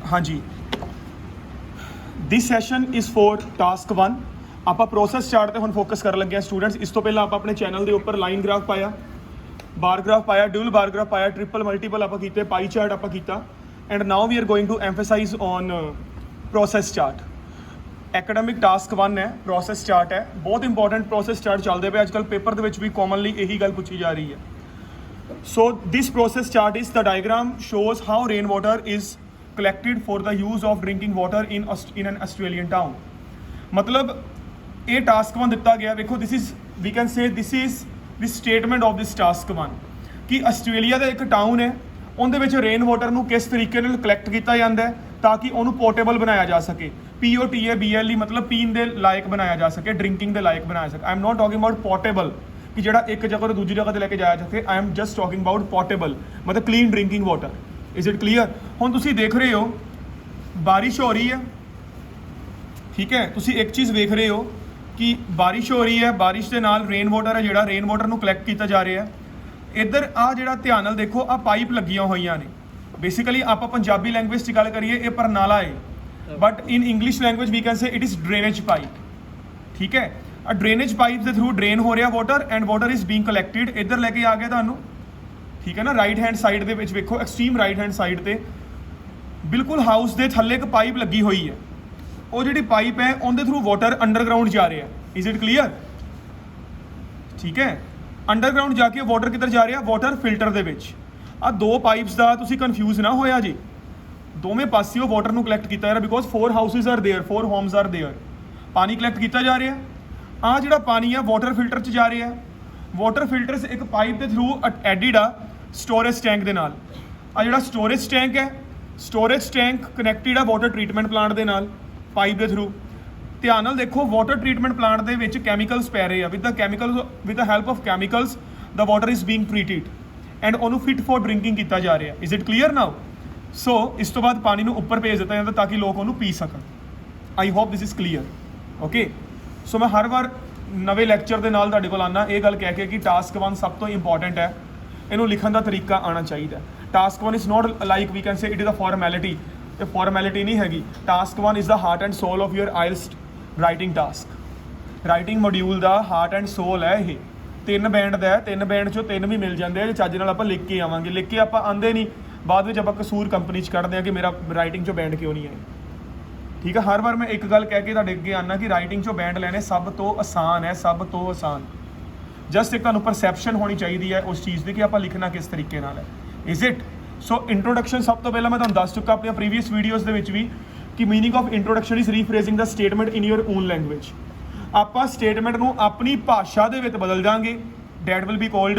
हाँ जी, this session is for task 1। ਆਪਾਂ ਪ੍ਰੋਸੈਸ ਚਾਰਟ ਤੇ ਹੁਣ ਫੋਕਸ ਕਰਨ ਲੱਗੇ ਹਾਂ ਸਟੂਡੈਂਟਸ। ਇਸ ਤੋਂ ਪਹਿਲਾਂ ਆਪਾਂ ਆਪਣੇ ਚੈਨਲ ਦੇ ਉੱਪਰ ਲਾਈਨ ਗ੍ਰਾਫ ਪਾਇਆ, ਬਾਰ ਗ੍ਰਾਫ ਪਾਇਆ, ਡਿਊਲ ਬਾਰ ਗ੍ਰਾਫ ਪਾਇਆ, ਟ੍ਰਿਪਲ ਮਲਟੀਪਲ ਆਪਾਂ ਕੀਤੇ, ਪਾਈ ਚਾਰਟ ਆਪਾਂ ਕੀਤਾ। And now we are going to emphasize on process chart. Academic task 1 ਹੈ, ਪ੍ਰੋਸੈਸ ਚਾਰਟ ਹੈ, ਬਹੁਤ ਇੰਪੋਰਟੈਂਟ ਪ੍ਰੋਸੈਸ ਚਾਰਟ ਚੱਲਦੇ ਪਏ ਅੱਜ ਕੱਲ੍ਹ ਪੇਪਰ ਦੇ ਵਿੱਚ ਵੀ ਕਾਮਨਲੀ ਇਹੀ ਗੱਲ ਪੁੱਛੀ ਜਾ ਰਹੀ ਹੈ। So this process chart is the diagram shows how rain water is collected for the use of drinking water in an Australian town। मतलब ये टास्क 1 दिता गया, देखो this is we can say this is the statement of this task 1 कि Australia ਦਾ ਇੱਕ town ਹੈ, ਉਹਦੇ ਵਿੱਚ ਰੇਨ ਵਾਟਰ ਨੂੰ ਕਿਸ ਤਰੀਕੇ ਨਾਲ ਕਲੈਕਟ ਕੀਤਾ ਜਾਂਦਾ ਹੈ ਤਾਂ ਕਿ ਉਹਨੂੰ ਪੋਰਟੇਬਲ ਬਣਾਇਆ ਜਾ ਸਕੇ। POTABLE मतलब ਪੀਣ ਦੇ ਲਾਇਕ ਬਣਾਇਆ ਜਾ ਸਕੇ, ਡਰਿੰਕਿੰਗ ਦੇ ਲਾਇਕ ਬਣਾਇਆ ਸਕੇ। I am not talking about portable ਕਿ ਜਿਹੜਾ ਇੱਕ ਜਗ੍ਹਾ ਤੋਂ ਦੂਜੀ ਜਗ੍ਹਾ ਤੇ ਲੈ ਕੇ ਜਾਇਆ ਜਾ ਸਕੇ। I am just talking about portable मतलब clean drinking water. Is it clear? ਹੁਣ ਤੁਸੀਂ ਦੇਖ ਰਹੇ ਹੋ ਬਾਰਿਸ਼ ਹੋ ਰਹੀ ਹੈ, ਠੀਕ ਹੈ, ਤੁਸੀਂ ਇੱਕ ਚੀਜ਼ ਵੇਖ ਰਹੇ ਹੋ ਕਿ ਬਾਰਿਸ਼ ਹੋ ਰਹੀ ਹੈ, ਬਾਰਿਸ਼ ਦੇ ਨਾਲ ਰੇਨ ਵਾਟਰ ਹੈ ਜਿਹੜਾ ਰੇਨ ਵਾਟਰ ਨੂੰ ਕਲੈਕਟ ਕੀਤਾ ਜਾ ਰਿਹਾ ਹੈ। ਇੱਧਰ ਆ ਜਿਹੜਾ ਧਿਆਨ ਨਾਲ ਦੇਖੋ ਆ ਪਾਈਪ ਲੱਗੀਆਂ ਹੋਈਆਂ ਨੇ। ਬੇਸਿਕਲੀ ਆਪਾਂ ਪੰਜਾਬੀ ਲੈਂਗੁਏਜ 'ਚ ਗੱਲ ਕਰੀਏ ਇਹ ਪਰਨਾਲਾ ਹੈ, but in English language we can say it is drainage pipe. ਠੀਕ ਹੈ, ਆ ਡਰੇਨੇਜ ਪਾਈਪ ਦੇ ਥਰੂ ਡਰੇਨ ਹੋ ਰਿਹਾ water and water is being collected. ਇੱਧਰ ਲੈ ਕੇ ਆ ਗਿਆ ਤੁਹਾਨੂੰ, ਠੀਕ ਹੈ ਨਾ। ਰਾਈਟ हैंड ਸਾਈਡ ਦੇ ਵਿੱਚ ਵੇਖੋ, ਐਕਸਟ੍ਰੀਮ ਰਾਈਟ हैंड ਸਾਈਡ ਤੇ ਬਿਲਕੁਲ ਹਾਊਸ ਦੇ ਥੱਲੇ ਇੱਕ ਪਾਈਪ ਲੱਗੀ ਹੋਈ ਹੈ। ਉਹ ਜਿਹੜੀ ਪਾਈਪ ਹੈ ਉਹਦੇ ਥਰੂ ਵਾਟਰ ਅੰਡਰਗਰਾਊਂਡ ਜਾ ਰਿਹਾ। Is it clear? ਠੀਕ ਹੈ, ਅੰਡਰਗਰਾਊਂਡ ਜਾ ਕੇ ਵਾਟਰ ਕਿੱਧਰ ਜਾ ਰਿਹਾ? ਵਾਟਰ ਫਿਲਟਰ ਦੇ ਵਿੱਚ। ਆ ਦੋ ਪਾਈਪਸ ਦਾ ਤੁਸੀਂ ਕਨਫਿਊਜ਼ ਨਾ ਹੋਇਆ ਜੀ, ਦੋਵੇਂ ਪਾਸਿਓਂ ਵਾਟਰ ਨੂੰ ਕਲੈਕਟ ਕੀਤਾ ਜਾ ਰਿਹਾ because 4 houses are there, 4 homes are there. ਪਾਣੀ ਕਲੈਕਟ ਕੀਤਾ ਜਾ ਰਿਹਾ। ਆ ਜਿਹੜਾ ਪਾਣੀ ਆ ਵਾਟਰ ਫਿਲਟਰ 'ਚ ਜਾ ਰਿਹਾ। ਵਾਟਰ ਫਿਲਟਰਸ ਇੱਕ ਪਾਈਪ ਦੇ ਥਰੂ ਐਡਿਡ ਆ ਸਟੋਰੇਜ ਟੈਂਕ ਦੇ ਨਾਲ। ਆ ਜਿਹੜਾ ਸਟੋਰੇਜ ਟੈਂਕ ਹੈ, ਸਟੋਰੇਜ ਟੈਂਕ ਕਨੈਕਟਿਡ ਆ ਵਾਟਰ ਟਰੀਟਮੈਂਟ ਪਲਾਂਟ ਦੇ ਨਾਲ ਪਾਈਪ ਦੇ ਥਰੂ। ਧਿਆਨ ਨਾਲ ਦੇਖੋ, ਵਾਟਰ ਟਰੀਟਮੈਂਟ ਪਲਾਂਟ ਦੇ ਵਿੱਚ ਕੈਮੀਕਲਸ ਪੈ ਰਹੇ ਆ। With the help of chemicals the water is being treated and ਉਹਨੂੰ ਫਿਟ ਫॉर ਡਰਿੰਕਿੰਗ ਕੀਤਾ ਜਾ ਰਿਹਾ। Is it clear now? So ਇਸ ਤੋਂ ਬਾਅਦ ਪਾਣੀ ਨੂੰ ਉੱਪਰ ਭੇਜ ਦਿੱਤਾ ਜਾਂਦਾ ਤਾਂ ਕਿ ਲੋਕ ਉਹਨੂੰ ਪੀ ਸਕਣ। I hope this is clear. Okay, so ਮੈਂ ਹਰ ਵਾਰ ਨਵੇਂ ਲੈਕਚਰ ਦੇ ਨਾਲ ਤੁਹਾਡੇ ਕੋਲ ਆਉਣਾ ਇਹ ਗੱਲ ਕਹਿ ਕੇ ਕਿ ਟਾਸਕ 1 ਸਭ ਤੋਂ ਇੰਪੋਰਟੈਂਟ ਹੈ, ਇਹਨੂੰ ਲਿਖਣ ਦਾ ਤਰੀਕਾ ਆਉਣਾ ਚਾਹੀਦਾ। Task 1 is not like we can say it is a formality. ਇਹ ਫਾਰਮੈਲਿਟੀ ਨਹੀਂ ਹੈਗੀ। Task 1 is the heart and soul of your IELTS writing task. Writing module ਦਾ ਹਾਰਟ ਐਂਡ ਸੋਲ ਹੈ ਇਹ। 3 ਬੈਂਡ ਦਾ ਹੈ, 3 ਬੈਂਡ 'ਚੋਂ 3 ਵੀ ਮਿਲ ਜਾਂਦੇ ਆ ਜੇ ਚੱਜ ਨਾਲ ਆਪਾਂ ਲਿਖ ਕੇ ਆਵਾਂਗੇ। ਲਿਖ ਕੇ ਆਪਾਂ ਆਂਦੇ ਨਹੀਂ, ਬਾਅਦ ਵਿੱਚ ਆਪਾਂ ਕਸੂਰ ਕੰਪਨੀ 'ਚ ਕੱਢਦੇ ਆ ਕਿ ਮੇਰਾ ਰਾਈਟਿੰਗ 'ਚੋਂ ਬੈਂਡ ਕਿਉਂ ਨਹੀਂ ਆਏ। ਠੀਕ ਹੈ, ਹਰ ਵਾਰ ਮੈਂ ਇੱਕ ਗੱਲ ਕਹਿ ਕੇ ਤੁਹਾਡੇ ਅੱਗੇ ਆਉਣਾ ਕਿ ਰਾਈਟਿੰਗ 'ਚੋਂ ਬੈਂਡ ਲੈਣੇ ਸਭ ਤੋਂ ਆਸਾਨ ਹੈ, ਸਭ ਤੋਂ ਆਸਾਨ। ਜਸਟ ਇੱਕ ਤੁਹਾਨੂੰ ਪਰਸੈਪਸ਼ਨ ਹੋਣੀ ਚਾਹੀਦੀ ਹੈ ਉਸ ਚੀਜ਼ ਦੀ ਕਿ ਆਪਾਂ ਲਿਖਣਾ ਕਿਸ ਤਰੀਕੇ ਨਾਲ ਹੈ। Is it? ਸੋ ਇੰਟਰੋਡਕਸ਼ਨ ਸਭ ਤੋਂ ਪਹਿਲਾਂ ਮੈਂ ਤੁਹਾਨੂੰ ਦੱਸ ਚੁੱਕਾ ਆਪਣੀਆਂ ਪ੍ਰੀਵੀਅਸ ਵੀਡੀਓਜ਼ ਦੇ ਵਿੱਚ ਵੀ ਕਿ meaning of introduction is rephrasing the statement in your own language. ਆਪਾਂ ਸਟੇਟਮੈਂਟ ਨੂੰ ਆਪਣੀ ਭਾਸ਼ਾ ਦੇ ਵਿੱਚ ਬਦਲ ਦਾਂਗੇ, that will be called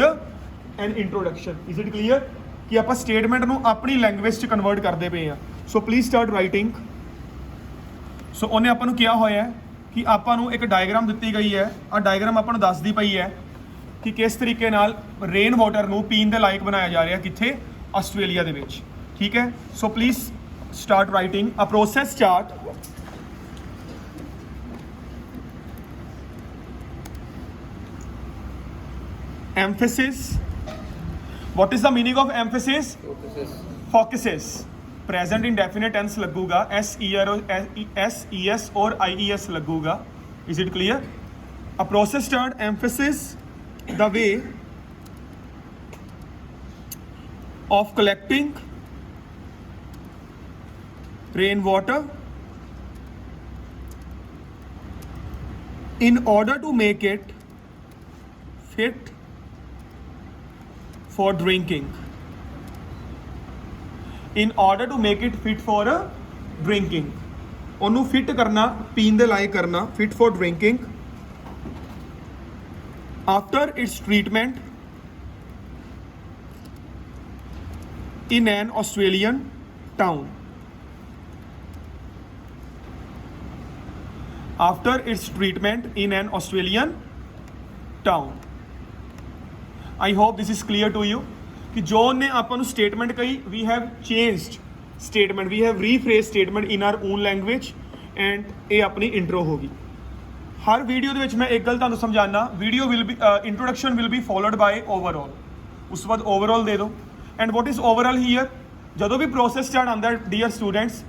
an introduction. Is it clear? ਕਿ ਆਪਾਂ ਸਟੇਟਮੈਂਟ ਨੂੰ ਆਪਣੀ ਲੈਂਗੁਏਜ 'ਚ ਕਨਵਰਟ ਕਰਦੇ ਪਏ ਹਾਂ। So please start writing. So ਉਹਨੇ ਆਪਾਂ ਨੂੰ ਕਿਹਾ ਹੋਇਆ ਹੈ ਕਿ ਆਪਾਂ ਨੂੰ ਇੱਕ ਡਾਇਗਰਾਮ ਦਿੱਤੀ ਗਈ ਹੈ। ਆ ਡਾਇਗਰਾਮ ਆਪਾਂ ਨੂੰ ਦੱਸਦੀ ਪਈ ਹੈ ਕਿ ਕਿਸ ਤਰੀਕੇ ਨਾਲ ਰੇਨ ਵਾਟਰ ਨੂੰ ਪੀਣ ਦੇ ਲਾਇਕ ਬਣਾਇਆ ਜਾ ਰਿਹਾ, ਕਿੱਥੇ? ਆਸਟ੍ਰੇਲੀਆ ਦੇ ਵਿੱਚ। ਠੀਕ ਹੈ, so please start writing a process chart. emphasis, what is the meaning of emphasis? Focuses. Present indefinite tense लगूगा, SES और IES लगूगा। Is it clear? A process chart emphasis the way of collecting rainwater in order to make it fit for drinking. In order to make it fit for drinking, ਉਹਨੂੰ fit ਕਰਨਾ, ਪੀਣ ਦੇ ਲਾਇਕ ਕਰਨਾ, fit for drinking after its treatment in an Australian town. After its treatment in an Australian town. I hope this is clear to you कि जो ने अपन statement कही, we have changed statement, we have rephrased statement in our own language and ये अपनी intro होगी। हर video ਦੇ ਵਿੱਚ मैं एक गल ਤੁਹਾਨੂੰ समझाना, video will be introduction will be followed by overall, ਉਸ ਤੋਂ ਬਾਅਦ overall ਦੇ ਦਿਓ। and what is overall here? ਜਦੋਂ ਵੀ process chart ਆਉਂਦਾ dear students,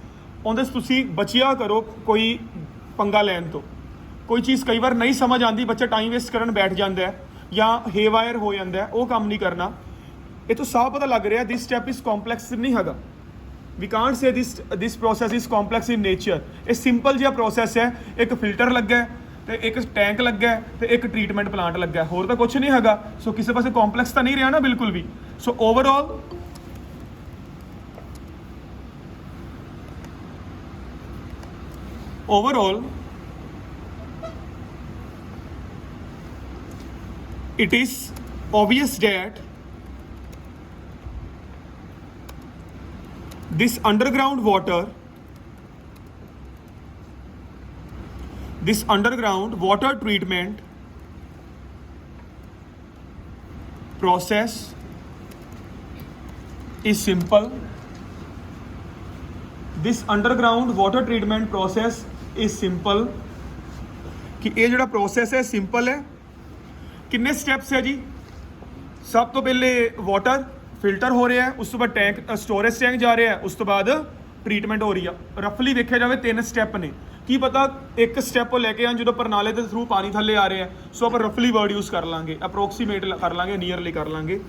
ਉਹਦੇ 'ਚ ਤੁਸੀਂ ਬਚਿਆ ਕਰੋ ਕੋਈ ਪੰਗਾ ਲੈਣ ਤੋਂ। ਕੋਈ ਚੀਜ਼ ਕਈ ਵਾਰ ਨਹੀਂ ਸਮਝ ਆਉਂਦੀ, ਬੱਚਾ ਟਾਈਮ ਵੇਸਟ ਕਰਨ ਬੈਠ ਜਾਂਦਾ ਹੈ ਜਾਂ ਹੇਵਾਇਰ ਹੋ ਜਾਂਦਾ ਹੈ, ਉਹ ਕੰਮ ਨਹੀਂ ਕਰਨਾ। ਇਹ ਤੋਂ ਸਾਫ਼ ਪਤਾ ਲੱਗ ਰਿਹਾ ਦਿਸ ਸਟੈਪ ਇਜ਼ ਕੰਪਲੈਕਸ ਨਹੀਂ ਹੈਗਾ। We can't say this process is complex in nature. ਇਹ ਸਿੰਪਲ ਜਿਹਾ ਪ੍ਰੋਸੈਸ ਹੈ। ਇੱਕ ਫਿਲਟਰ ਲੱਗਾ ਤੇ ਇੱਕ ਟੈਂਕ ਲੱਗਾ ਤੇ ਇੱਕ ਟ੍ਰੀਟਮੈਂਟ ਪਲਾਂਟ ਲੱਗਾ, ਹੋਰ ਤਾਂ ਕੁਝ ਨਹੀਂ ਹੈਗਾ। ਸੋ ਕਿਸੇ ਪਾਸੇ ਕੰਪਲੈਕਸ ਤਾਂ ਨਹੀਂ ਰਿਹਾ ਨਾ ਬਿਲਕੁਲ ਵੀ। So overall it is obvious that this underground water treatment process is simple. This underground water treatment process is simple। कि ये जोड़ा प्रोसेस है सिंपल है। किन्ने स्टैप्स है जी? सब तो पहले वाटर फिल्टर हो रहा है, उस तो बाद टैंक स्टोरेज टैंक जा रहा है, उस तो बाद ट्रीटमेंट हो रही है। रफली देखा जाए 3 स्टैप ने। की पता एक स्टैप लैके आन जो परनाले के थ्रू पानी थले आ रहे हैं। सो आप रफली वर्ड यूज़ कर लाँगे, अप्रोक्सीमेट कर लाँगे, नियरली कर लाँगे।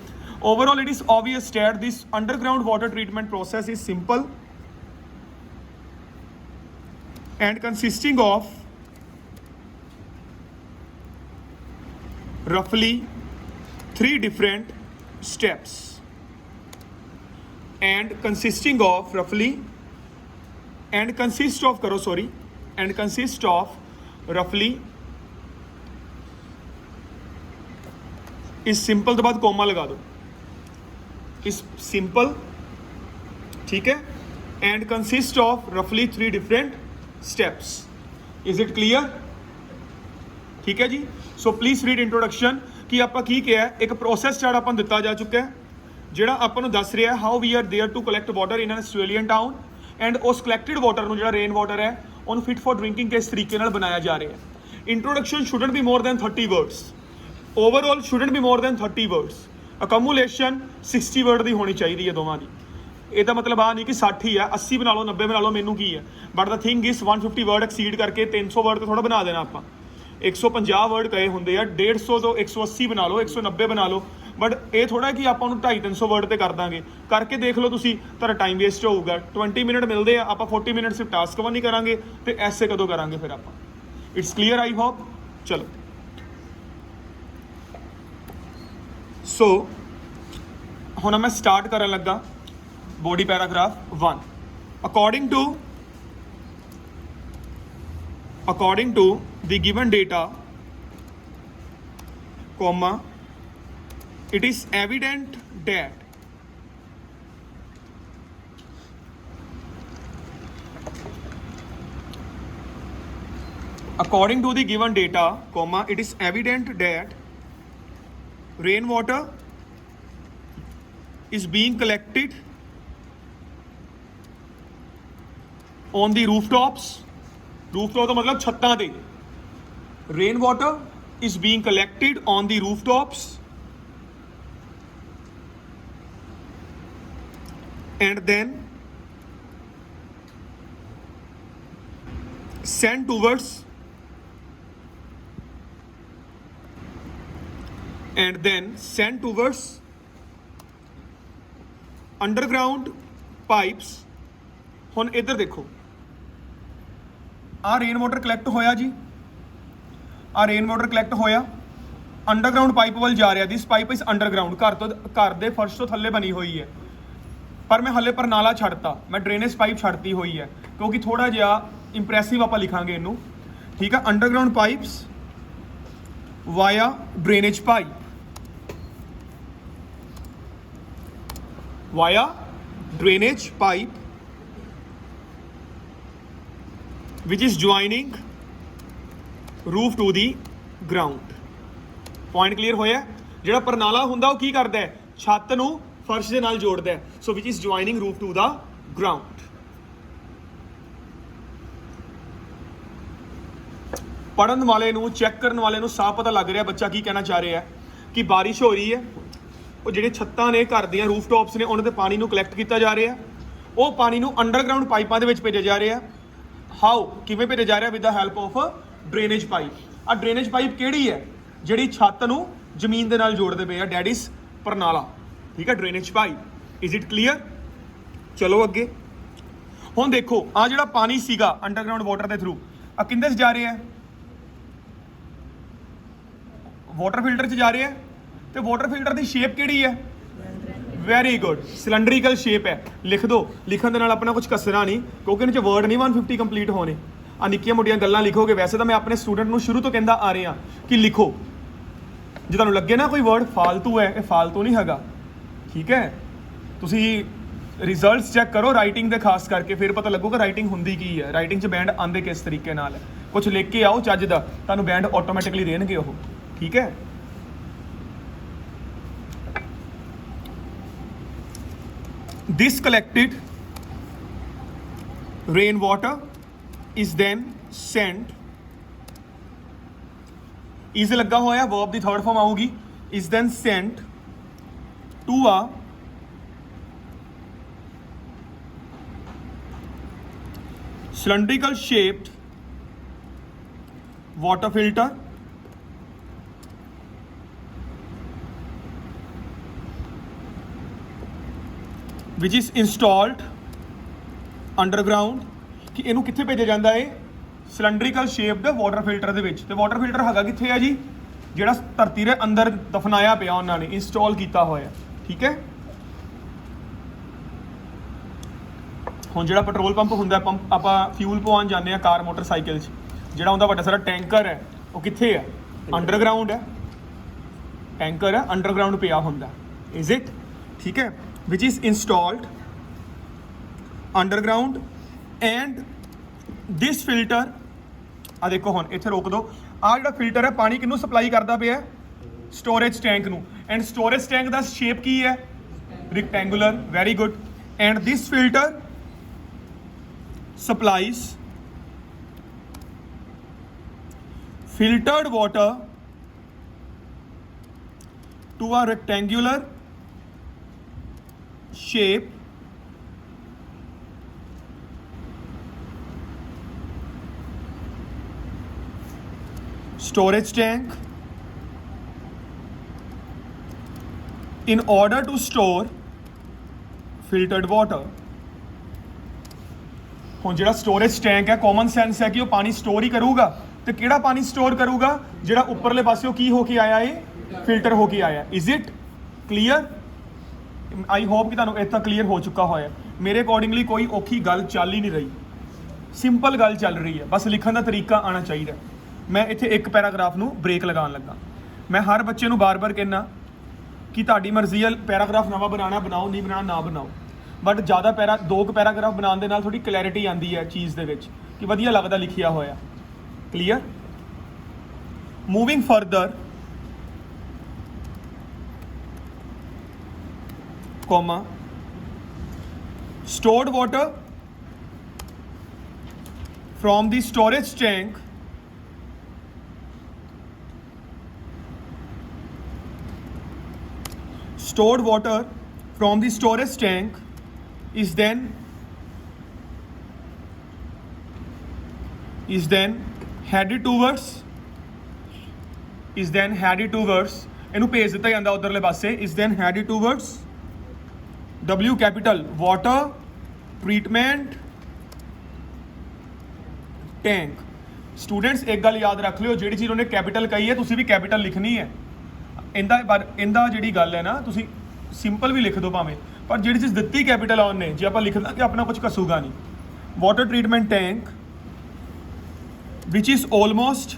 Overall it is obvious that this underground water treatment process is simple and consisting of roughly 3 different steps and consist of roughly इस सिंपल तो बाद कॉमा लगा दो, इस सिंपल, ठीक है, एंड कंसिस्ट ऑफ रफली 3 different steps. Is it clear? ठीक है जी। सो प्लीज़ रीड इंट्रोडक्शन कि आप की क्या है। एक प्रोसैस चार्ट अपन दिता जा चुका है जोड़ा अपन दस रहा है how we are there to collect water in an Australian town and उस कलैक्टेड वाटर को जो रेन वाटर है उन्होंने फिट फॉर ड्रिंकिंग किस तरीके बनाया जा रहा है। Introduction shouldn't be more than 30 words. Overall shouldn't be more than 30 words. Accumulation 60 word की होनी चाहिए है दोवां की। ਇਹਦਾ मतलब आ नहीं कि 60 ही है, 80 बना लो, 90 बना लो, मैनू की है। But the thing is 150 word exceed करके 300 वर्ड तो थोड़ा बना देना आप। 150 वर्ड कहे होंगे आ, 150 तो 180 बना लो, 190 बना लो। बट ये थोड़ा कि आप 250-300 वर्ड तो कर देंगे। करके देख लो तुसी, तेरा टाइम वेस्ट होगा। 20 मिनट मिलते हैं, आप 40 मिनट सिर्फ टास्क वन ही करांगे तो ऐसे कदों करांगे फिर आप। It's clear I hope. चलो सो हुण मैं स्टार्ट करन लगा body paragraph 1। according to the given data comma it is evident that according to the given data comma it is evident that rainwater is being collected on the rooftops। Rooftop तो मतलब छत्तां ते। Rain water is being collected on the rooftops and then sent towards underground pipes. हुण इधर देखो, आ rain water collect होया जी, आ रेन वाटर कलैक्ट होया अंडरग्राउंड पाइप वाल जा रहा। दिस पाइप इज अंडरग्राउंड, घर के फर्श तो थले बनी हुई है। पर मैं हले परनाला छड़ता, मैं ड्रेनेज पाइप छड़ती हुई है क्योंकि थोड़ा जिहा इंप्रैसिव आप लिखांगे इनू, ठीक है। Underground pipes via drainage pipe, via drainage pipe which is joining roof to the ground। Point clear होया? ਜਿਹੜਾ परनाला ਹੁੰਦਾ ਉਹ ਕੀ ਕਰਦਾ ਹੈ, ਛੱਤ ਨੂੰ ਫਰਸ਼ ਦੇ ਨਾਲ ਜੋੜਦਾ ਹੈ। ਸੋ which is joining roof to the ground। ਪੜਨ ਵਾਲੇ ਨੂੰ, ਚੈੱਕ ਕਰਨ ਵਾਲੇ ਨੂੰ ਸਾਫ਼ ਪਤਾ ਲੱਗ ਰਿਹਾ ਬੱਚਾ ਕੀ ਕਹਿਣਾ ਚਾਹ ਰਿਹਾ ਹੈ ਕਿ ਬਾਰਿਸ਼ ਹੋ ਰਹੀ ਹੈ। ਉਹ ਜਿਹੜੇ ਛੱਤਾਂ ਨੇ ਘਰ ਦੀਆਂ ਰੂਫ ਟੌਪਸ ਨੇ ਉਹਨਾਂ ਤੇ ਪਾਣੀ ਨੂੰ ਕਲੈਕਟ ਕੀਤਾ ਜਾ ਰਿਹਾ। ਉਹ ਪਾਣੀ ਨੂੰ ਅੰਡਰਗਰਾਉਂਡ ਪਾਈਪਾਂ ਦੇ ਵਿੱਚ ਭੇਜਿਆ ਜਾ ਰਿਹਾ। ਹਾਊ, ਕਿਵੇਂ ਭੇਜਿਆ ਜਾ ਰਿਹਾ? With the help of drainage pipe. ਆ ਡਰੇਨੇਜ ਪਾਈਪ ਕਿਹੜੀ ਹੈ? ਜਿਹੜੀ ਛੱਤ ਨੂੰ ਜ਼ਮੀਨ ਦੇ ਨਾਲ ਜੋੜਦੇ ਪਏ ਆ, ਡੈਟ ਇਜ਼ ਪ੍ਰਣਾਲਾ। ਠੀਕ ਹੈ, drainage pipe. Is it clear? ਚਲੋ ਅੱਗੇ। ਹੁਣ ਦੇਖੋ ਆ ਜਿਹੜਾ ਪਾਣੀ ਸੀਗਾ ਅੰਡਰਗਰਾਉਂਡ ਵਾਟਰ ਦੇ ਥਰੂ, ਆ ਕਿੰਦੇ 'ਚ ਜਾ ਰਿਹਾ? ਵਾਟਰ ਫਿਲਟਰ 'ਚ ਜਾ ਰਿਹਾ। ਤੇ ਵਾਟਰ ਫਿਲਟਰ ਦੀ ਸ਼ੇਪ ਕਿਹੜੀ ਹੈ? ਵੈਰੀ ਗੁੱਡ, ਸਿਲੰਡਰੀਕਲ ਸ਼ੇਪ ਹੈ। ਲਿਖ ਦੋ, ਲਿਖਣ ਦੇ ਨਾਲ ਆਪਣਾ ਕੁਝ ਕਸਣਾ ਨਹੀਂ, ਕਿਉਂਕਿ ਇਹਨਾਂ 'ਚ ਵਰਡ ਨਹੀਂ 150 ਕੰਪਲੀਟ ਹੋਣੇ। ਆ ਨਿੱਕੀਆਂ ਮੋਟੀਆਂ ਗੱਲਾਂ ਲਿਖੋਗੇ। ਵੈਸੇ ਤਾਂ ਮੈਂ ਆਪਣੇ ਸਟੂਡੈਂਟ ਨੂੰ ਸ਼ੁਰੂ ਤੋਂ ਕਹਿੰਦਾ ਆ ਰਿਹਾ ਕਿ ਲਿਖੋ, ਜੇ ਤੁਹਾਨੂੰ ਲੱਗੇ ਨਾ ਕੋਈ ਵਰਡ ਫਾਲਤੂ ਹੈ, ਇਹ ਫਾਲਤੂ ਨਹੀਂ ਹੈਗਾ। ਠੀਕ ਹੈ, ਤੁਸੀਂ ਰਿਜ਼ਲਟਸ ਚੈੱਕ ਕਰੋ ਰਾਈਟਿੰਗ ਦੇ ਖਾਸ ਕਰਕੇ, ਫਿਰ ਪਤਾ ਲੱਗੂਗਾ ਰਾਈਟਿੰਗ ਹੁੰਦੀ ਕੀ ਹੈ, ਰਾਈਟਿੰਗ 'ਚ ਬੈਂਡ ਆਉਂਦੇ ਕਿਸ ਤਰੀਕੇ ਨਾਲ ਹੈ। ਕੁਝ ਲਿਖ ਕੇ ਆਓ ਚੱਜ ਦਾ, ਤੁਹਾਨੂੰ ਬੈਂਡ ਆਟੋਮੈਟਿਕਲੀ ਦੇਣਗੇ ਉਹ। ਠੀਕ ਹੈ, this collected rainwater is then sent, is ਲੱਗਾ ਹੋਇਆ verb ਦੀ third form ਆਊਗੀ, is then sent to a cylindrical shaped water filter which is installed underground। ਕਿ ਇਹਨੂੰ ਕਿੱਥੇ ਭੇਜਿਆ ਜਾਂਦਾ ਹੈ? ਸਿਲੰਡਰੀਕਲ ਸ਼ੇਪਡ ਵਾਟਰ ਫਿਲਟਰ ਦੇ ਵਿੱਚ। ਤੇ ਵਾਟਰ ਫਿਲਟਰ ਹੈਗਾ ਕਿੱਥੇ ਹੈ ਜੀ? ਜਿਹੜਾ ਧਰਤੀ ਦੇ ਅੰਦਰ ਦਫਨਾਇਆ ਪਿਆ ਉਹਨਾਂ ਨੇ, ਇੰਸਟਾਲ ਕੀਤਾ ਹੋਇਆ। ਠੀਕ ਹੈ, ਹੁਣ ਜਿਹੜਾ ਪੈਟਰੋਲ ਪੰਪ ਹੁੰਦਾ, ਪੰਪ ਆਪਾਂ ਫਿਊਲ ਪਵਾਉਣ ਜਾਂਦੇ ਆ ਕਾਰ ਮੋਟਰਸਾਈਕਲ 'ਚ, ਜਿਹੜਾ ਉਹਦਾ ਵੱਡਾ ਸਾਰਾ ਟੈਂਕਰ ਹੈ ਉਹ ਕਿੱਥੇ ਹੈ? ਅੰਡਰਗਰਾਉਂਡ ਹੈ। ਟੈਂਕਰ ਹੈ ਅੰਡਰਗਰਾਉਂਡ ਪਿਆ ਹੁੰਦਾ। Is it? ਠੀਕ ਹੈ, which is installed underground and this filter। ਆ ਦੇਖੋ ਹੁਣ ਇੱਥੇ ਰੋਕ ਦਿਓ। ਆ ਜਿਹੜਾ ਫਿਲਟਰ ਹੈ ਪਾਣੀ ਕਿਹਨੂੰ ਸਪਲਾਈ ਕਰਦਾ ਪਿਆ? ਸਟੋਰੇਜ ਟੈਂਕ ਨੂੰ। ਐਂਡ ਸਟੋਰੇਜ ਟੈਂਕ ਦਾ ਸ਼ੇਪ ਕੀ ਹੈ? rectangular। Very good. And this filter supplies filtered water to a rectangular shape storage tank in order to store filtered water। ਹੁਣ ਜਿਹੜਾ ਸਟੋਰੇਜ ਟੈਂਕ ਹੈ, ਕਾਮਨ ਸੈਂਸ ਹੈ ਕਿ ਉਹ ਪਾਣੀ ਸਟੋਰ ਹੀ ਕਰੂਗਾ। ਤੇ ਕਿਹੜਾ ਪਾਣੀ ਸਟੋਰ ਕਰੂਗਾ? ਜਿਹੜਾ ਉੱਪਰਲੇ ਪਾਸਿਓਂ ਕੀ ਹੋ ਕੇ ਆਇਆ ਹੈ? ਫਿਲਟਰ ਹੋ ਕੇ ਆਇਆ। Is it clear? I hope ਕਿ ਤੁਹਾਨੂੰ ਇਹ ਤਾਂ ਕਲੀਅਰ ਹੋ ਚੁੱਕਾ ਹੋਇਆ। ਮੇਰੇ ਅਕੋਰਡਿੰਗਲੀ ਕੋਈ ਔਖੀ ਗੱਲ ਚੱਲ ਹੀ ਨਹੀਂ ਰਹੀ, ਸਿੰਪਲ ਗੱਲ ਚੱਲ ਰਹੀ ਹੈ। ਬਸ ਲਿਖਣ ਦਾ ਤਰੀਕਾ ਆਉਣਾ ਚਾਹੀਦਾ। ਮੈਂ ਇੱਥੇ ਇੱਕ ਪੈਰਾਗ੍ਰਾਫ ਨੂੰ ਬ੍ਰੇਕ ਲਗਾਉਣ ਲੱਗਾ। ਮੈਂ ਹਰ ਬੱਚੇ ਨੂੰ ਬਾਰ-ਬਾਰ ਕਹਿਣਾ ਕਿ ਤੁਹਾਡੀ ਮਰਜ਼ੀ ਹੈ, ਪੈਰਾਗ੍ਰਾਫ ਨਵਾਂ ਬਣਾਉਣਾ ਬਣਾਓ, ਨਹੀਂ ਬਣਾਉਣਾ ਨਾ ਬਣਾਓ। ਬਟ ਜ਼ਿਆਦਾ ਦੋ ਕੁ ਪੈਰਾਗ੍ਰਾਫ ਬਣਾਉਣ ਦੇ ਨਾਲ ਥੋੜੀ ਕਲੈਰਿਟੀ ਆਉਂਦੀ ਹੈ ਚੀਜ਼ ਦੇ ਵਿੱਚ, ਕਿ ਵਧੀਆ ਲੱਗਦਾ ਲਿਖਿਆ ਹੋਇਆ। Clear? Moving further, comma stored water from the storage tank stored water from the storage tank is then headed towards ਇਹਨੂੰ ਭੇਜ ਦਿੱਤਾ ਜਾਂਦਾ ਉਧਰਲੇ ਪਾਸੇ। is then headed towards W capital water treatment tank। Students ਇੱਕ ਗੱਲ ਯਾਦ ਰੱਖ ਲਿਓ, ਜਿਹੜੀ ਚੀਜ਼ ਉਹਨੇ ਕੈਪੀਟਲ ਕਹੀ ਹੈ ਤੁਸੀਂ ਵੀ ਕੈਪੀਟਲ ਲਿਖਣੀ ਹੈ। ਇਹਦਾ ਜਿਹੜੀ ਗੱਲ ਹੈ ਨਾ, ਤੁਸੀਂ ਸਿੰਪਲ ਵੀ ਲਿਖ ਦਿਓ ਭਾਵੇਂ, ਪਰ ਜਿਹੜੀ ਚੀਜ਼ ਦਿੱਤੀ ਕੈਪੀਟਲ ਆ ਉਹਨੇ, ਜੇ ਆਪਾਂ ਲਿਖ ਦਾਂਗੇ ਆਪਣਾ ਕੁਝ ਕਸੂਗਾ ਨਹੀਂ। Water treatment tank which is almost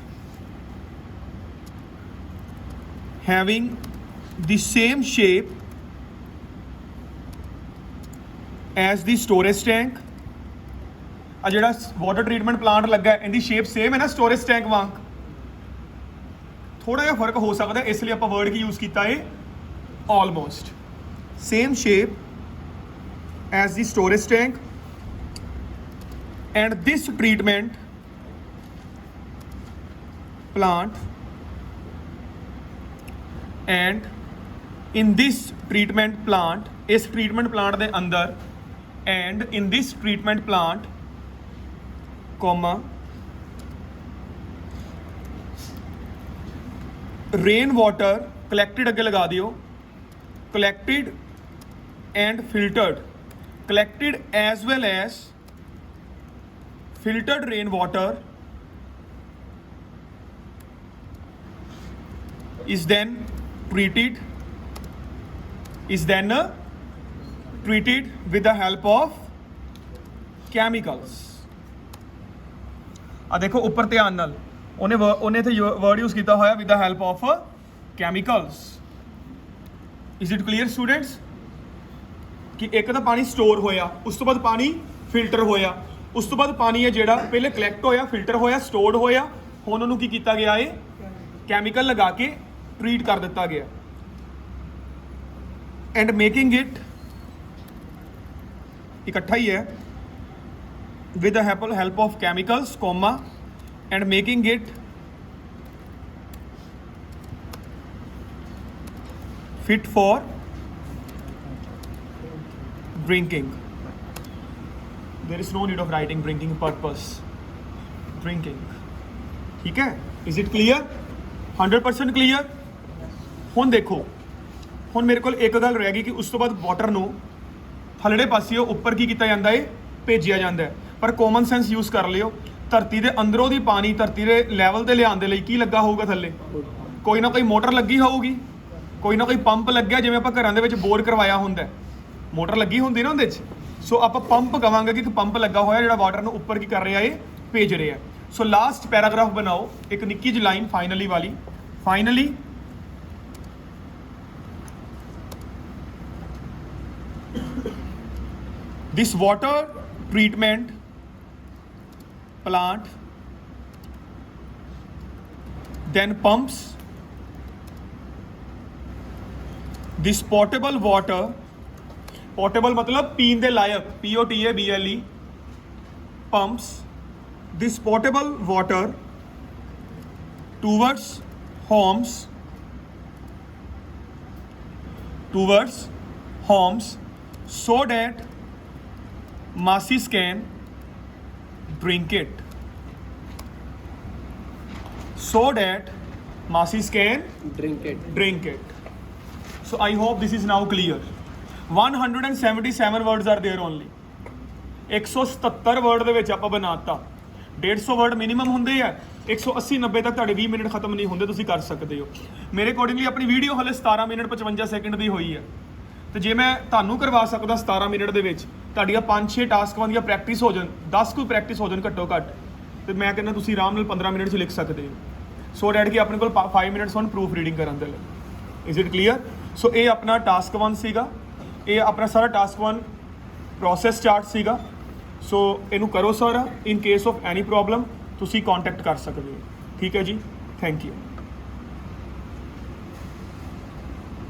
having the same shape as the storage tank। ਆ ਜਿਹੜਾ ਵਾਟਰ ਟ੍ਰੀਟਮੈਂਟ ਪਲਾਂਟ ਲੱਗਾ ਇਹਦੀ ਸ਼ੇਪ ਸੇਮ ਹੈ ਨਾ ਸਟੋਰੇਜ ਟੈਂਕ ਵਾਂਗ, ਥੋੜਾ ਜਿਹਾ ਫਰਕ ਹੋ ਸਕਦਾ, ਇਸ ਲਈ ਆਪਾਂ ਵਰਡ ਕੀ ਯੂਜ਼ ਕੀਤਾ ਹੈ? Almost same shape as the storage tank. And this treatment plant and in this treatment plant, ਇਸ treatment plant ਦੇ ਅੰਦਰ and in this treatment plant comma rain water collected ਅੱਗੇ ਲਗਾ ਦਿਓ collected and filtered collected as well as filtered rainwater is then treated with the help of chemicals ਆ ਦੇਖੋ ਉੱਪਰ ਧਿਆਨ ਨਾਲ ਉਹਨੇ ਇੱਥੇ ਵਰਡ ਯੂਜ਼ ਕੀਤਾ ਹੋਇਆ with the help of chemicals is it clear students ਕਿ ਇੱਕ ਤਾਂ ਪਾਣੀ ਸਟੋਰ ਹੋਇਆ ਉਸ ਤੋਂ ਬਾਅਦ ਪਾਣੀ ਫਿਲਟਰ ਹੋਇਆ ਉਸ ਤੋਂ ਬਾਅਦ ਪਾਣੀ ਹੈ ਜਿਹੜਾ ਪਹਿਲੇ ਕਲੈਕਟ ਹੋਇਆ ਫਿਲਟਰ ਹੋਇਆ ਸਟੋਰਡ ਹੋਇਆ ਹੁਣ ਉਹਨੂੰ ਕੀ ਕੀਤਾ ਗਿਆ ਹੈ ਕੈਮੀਕਲ ਲਗਾ ਕੇ ਟ੍ਰੀਟ ਕਰ ਦਿੱਤਾ ਗਿਆ ਐਂਡ ਮੇਕਿੰਗ ਇਟ ਇਕੱਠਾ ਹੀ ਹੈ with the help of chemicals comma and making it fit for drinking there is no need of writing drinking purpose drinking ठीक है is it clear 100% clear ਹੁਣ ਦੇਖੋ ਹੁਣ ਮੇਰੇ ਕੋਲ ਇੱਕ ਗੱਲ ਰਹਿ ਗਈ ਕਿ ਉਸ ਤੋਂ ਬਾਅਦ ਵਾਟਰ ਨੂੰ ਥੱਲੜੇ ਪਾਸਿਓਂ ਉੱਪਰ ਕੀ ਕੀਤਾ ਜਾਂਦਾ ਹੈ ਭੇਜਿਆ ਜਾਂਦਾ ਹੈ ਪਰ ਕਾਮਨ ਸੈਂਸ ਯੂਜ਼ ਕਰ ਲਿਓ ਧਰਤੀ ਦੇ ਅੰਦਰੋਂ ਦੀ ਪਾਣੀ ਧਰਤੀ ਦੇ ਲੈਵਲ ਤੇ ਲਿਆਉਣ ਦੇ ਲਈ ਕੀ ਲੱਗਾ ਹੋਊਗਾ ਥੱਲੇ ਕੋਈ ਨਾ ਕੋਈ ਮੋਟਰ ਲੱਗੀ ਹੋਊਗੀ ਕੋਈ ਨਾ ਕੋਈ ਪੰਪ ਲੱਗਿਆ ਜਿਵੇਂ ਆਪਾਂ ਘਰਾਂ ਦੇ ਵਿੱਚ ਬੋਰ ਕਰਵਾਇਆ ਹੁੰਦਾ ਮੋਟਰ ਲੱਗੀ ਹੁੰਦੀ ਨਾ ਉਹਦੇ 'ਚ ਸੋ ਆਪਾਂ ਪੰਪ ਕਵਾਂਗੇ ਕਿ ਇੱਕ ਪੰਪ ਲੱਗਾ ਹੋਇਆ ਜਿਹੜਾ ਵਾਟਰ ਨੂੰ ਉੱਪਰ ਕੀ ਕਰ ਰਿਹਾ ਹੈ ਭੇਜ ਰਿਹਾ ਸੋ ਲਾਸਟ ਪੈਰਾਗ੍ਰਾਫ ਬਣਾਓ ਇੱਕ ਨਿੱਕੀ ਜਿਹੀ ਲਾਈਨ ਫਾਈਨਲੀ ਵਾਲੀ finally this water treatment plant then pumps this potable water potable मतलब पीने ਦੇ ਲਾਇਕ POTABLE pumps this potable water towards homes so that masses can drink it so that masses can drink it so I hope this is now clear 177 words are there only 177 word ਦੇ ਵਿੱਚ ਆਪਾਂ ਬਣਾਤਾ 150 word minimum ਹੁੰਦੇ ਆ 180 90 ਤੱਕ ਤੁਹਾਡੇ 20 minute ਖਤਮ ਨਹੀਂ ਹੁੰਦੇ ਤੁਸੀਂ ਕਰ ਸਕਦੇ ਹੋ ਮੇਰੇ ਅਕੋਰਡਿੰਗਲੀ ਆਪਣੀ ਵੀਡੀਓ ਹਲੇ 17 ਮਿੰਟ 55 ਸੈਕਿੰਡ ਦੀ ਹੋਈ ਹੈ ਤੇ ਜੇ ਮੈਂ ਤੁਹਾਨੂੰ ਕਰਵਾ ਸਕਦਾ 17 ਮਿੰਟ ਦੇ ਵਿੱਚ ਤੁਹਾਡੀਆਂ 5-6 ਟਾਸਕਾਂ ਦੀਆਂ ਪ੍ਰੈਕਟਿਸ ਹੋ ਜਾਣ 10 ਕੋਈ ਪ੍ਰੈਕਟਿਸ ਹੋ ਜਾਣ ਘੱਟੋ ਘੱਟ ਤੇ ਮੈਂ ਕਹਿੰਦਾ ਤੁਸੀਂ ਆਰਾਮ ਨਾਲ 15 ਮਿੰਟ 'ਚ ਲਿਖ ਸਕਦੇ ਹੋ ਸੋ ਡੈਟ ਕਿ ਆਪਣੇ ਕੋਲ 5 ਮਿੰਟਸ ਹੁਣ ਪ੍ਰੂਫ ਰੀਡਿੰਗ ਕਰਨ ਦੇ ਲਈ ਇਜ਼ ਇਟ ਕਲੀਅਰ ਸੋ ਇਹ ਆਪਣਾ ਟਾਸਕ 1 ਸੀਗਾ ਇਹ ਆਪਣਾ ਸਾਰਾ ਟਾਸਕ 1 ਪ੍ਰੋਸੈਸ ਚਾਰਟ ਸੀਗਾ ਸੋ ਇਹਨੂੰ ਕਰੋ ਸਾਰਾ in case of any problem ਤੁਸੀਂ ਕੰਟੈਕਟ ਕਰ ਸਕਦੇ ਹੋ ਠੀਕ ਹੈ ਜੀ ਥੈਂਕ ਯੂ